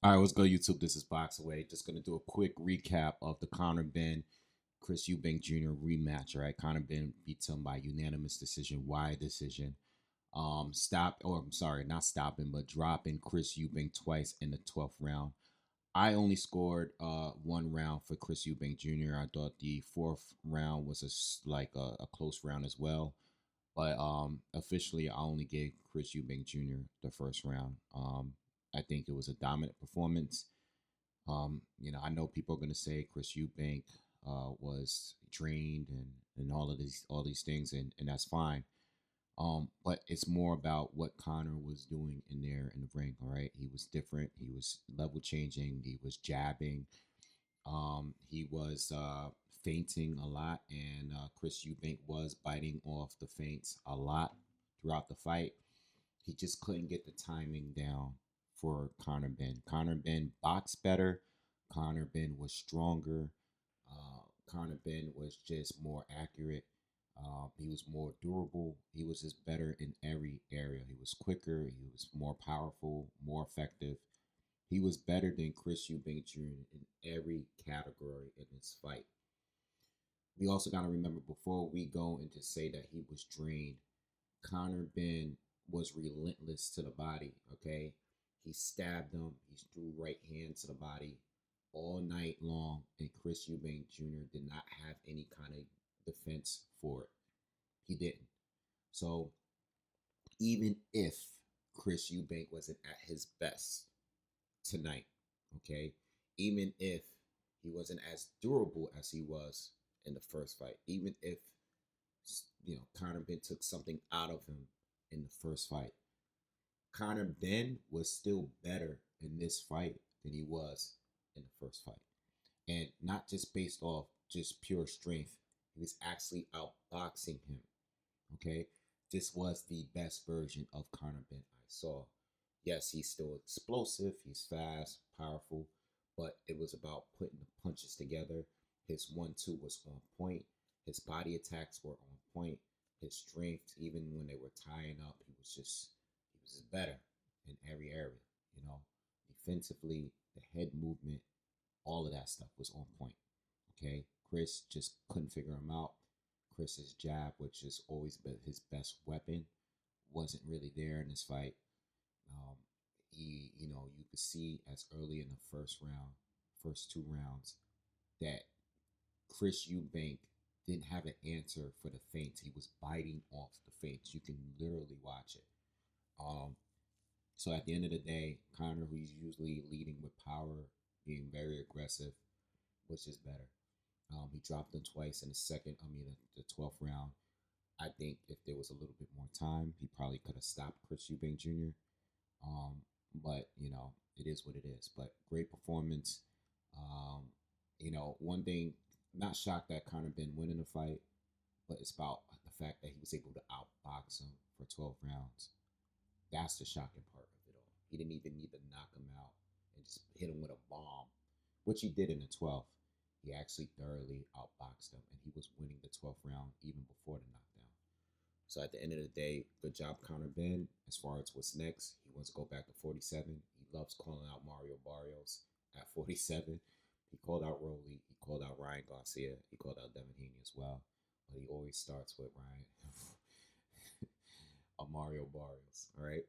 All right, what's good, YouTube? This is Boxingwave. Just gonna do a quick recap of the Conor Benn, Chris Eubank Jr. rematch. All right, Conor Benn beats him by unanimous decision. Why decision? I'm sorry, not stopping, but dropping Chris Eubank twice in the 12th round. I only scored one round for Chris Eubank Jr. I thought the fourth round was a close round as well. But officially, I only gave Chris Eubank Jr. the first round. I think it was a dominant performance. I know people are gonna say Chris Eubank was drained and all these things, and that's fine. But it's more about what Connor was doing in there in the ring. All right, he was different. He was level changing. He was jabbing. He was feinting a lot, and Chris Eubank was biting off the feints a lot throughout the fight. He just couldn't get the timing down for Conor Benn. Conor Benn boxed better. Conor Benn was stronger. Conor Benn was just more accurate. He was more durable. He was just better in every area. He was quicker. He was more powerful, more effective. He was better than Chris Eubank Jr. in every category in this fight. We also got to remember before we go into say that he was drained, Conor Benn was relentless to the body. Okay, he stabbed him. He threw right hand to the body all night long, and Chris Eubank Jr. did not have any kind of defense for it. He didn't. So even if Chris Eubank wasn't at his best tonight, okay, even if he wasn't as durable as he was in the first fight, even if Conor Benn took something out of him in the first fight, Conor Benn was still better in this fight than he was in the first fight. And not just based off just pure strength. He was actually outboxing him. Okay? This was the best version of Conor Benn I saw. Yes, he's still explosive, he's fast, powerful, but it was about putting the punches together. His 1-2 was on point. His body attacks were on point. His strength, even when they were tying up, he was just better in every area. You know, defensively, the head movement, all of that stuff was on point. Okay, Chris just couldn't figure him out. Chris's jab, which has always been his best weapon, wasn't really there in this fight. Um, you could see as early in the first two rounds, that Chris Eubank didn't have an answer for the feints. He was biting off the feints. You can literally watch it. Um, so at the end of the day, Conor, who's usually leading with power, being very aggressive, was just better. He dropped him twice in the 12th round. I think if there was a little bit more time, he probably could have stopped Chris Eubank Jr. But it is what it is. But great performance. Um, one thing, not shocked that Conor Benn winning the fight, but it's about the fact that he was able to outbox him for 12 rounds. That's the shocking part of it all. He didn't even need to knock him out and just hit him with a bomb, which he did in the 12th. He actually thoroughly outboxed him, and he was winning the 12th round even before the knockdown. So at the end of the day, good job, Conor Benn. As far as what's next, he wants to go back to 47. He loves calling out Mario Barrios at 47. He called out Rolly. He called out Ryan Garcia. He called out Devin Haney as well. But he always starts with Ryan. Mario Barrios. All right.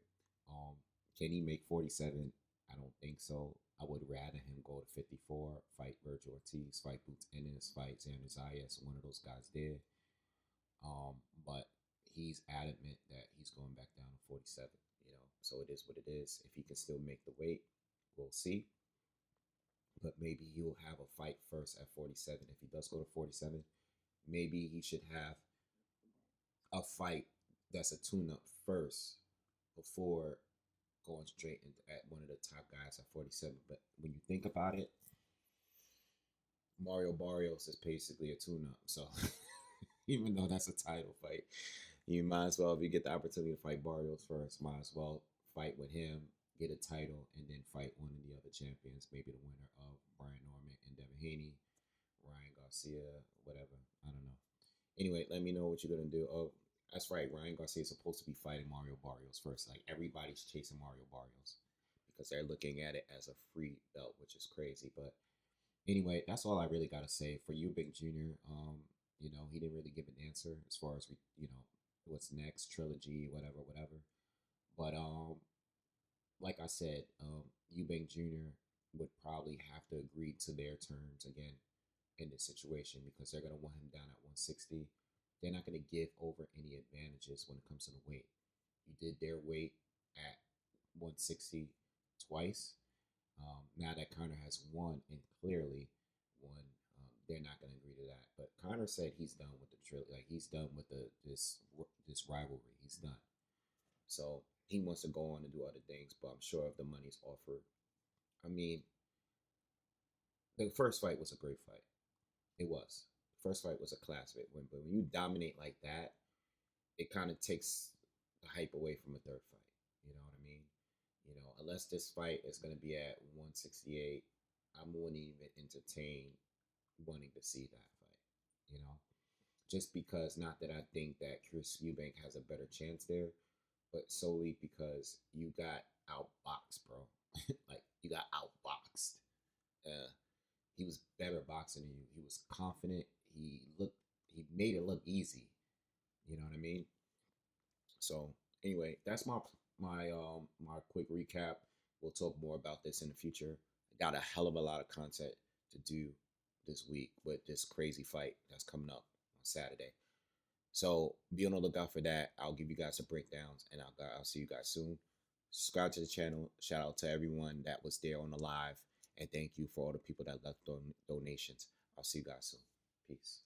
Um, can he make 47? I don't think so. I would rather him go to 54, fight Virgil Ortiz, fight Boots Ennis, fight Xander Zayas. One of those guys did. But he's adamant that he's going back down to 47. So it is what it is. If he can still make the weight, we'll see. But maybe he'll have a fight first at 47. If he does go to 47, maybe he should have a fight that's a tune-up first before going straight at one of the top guys at 47. But when you think about it, Mario Barrios is basically a tune-up. So even though that's a title fight, you might as well, if you get the opportunity to fight Barrios first, might as well fight with him, get a title, and then fight one of the other champions, maybe the winner of Brian Norman and Devin Haney, Ryan Garcia, whatever. I don't know. Anyway, let me know what you're gonna do. Oh, that's right. Ryan Garcia is supposed to be fighting Mario Barrios first. Like, everybody's chasing Mario Barrios because they're looking at it as a free belt, which is crazy. But anyway, that's all I really got to say for Eubank Jr. You know, he didn't really give an answer as far as you know what's next, trilogy, whatever, whatever. But like I said, Eubank Jr. would probably have to agree to their terms again in this situation because they're going to want him down at 160. They're not going to give over any advantages when it comes to the weight. You did their weight at 160 twice. Now that Conor has won and clearly won, they're not going to agree to that. But Conor said he's done with the like he's done with this rivalry. He's done. So he wants to go on and do other things, but I'm sure if the money's offered. I mean, the first fight was a great fight. It was. The first fight was a class win, but when you dominate like that, it kind of takes the hype away from a third fight. You know what I mean? You know, unless this fight is going to be at 168, I wouldn't even entertain wanting to see that fight. You know, just because not that I think that Chris Eubank has a better chance there, but solely because you got outboxed, bro. Like you got outboxed. He was better boxing than you. He was confident. He made it look easy. You know what I mean? So anyway, that's my quick recap. We'll talk more about this in the future. I got a hell of a lot of content to do this week with this crazy fight that's coming up on Saturday. So be on the lookout for that. I'll give you guys some breakdowns, and I'll see you guys soon. Subscribe to the channel. Shout out to everyone that was there on the live, and thank you for all the people that left donations. I'll see you guys soon. Peace.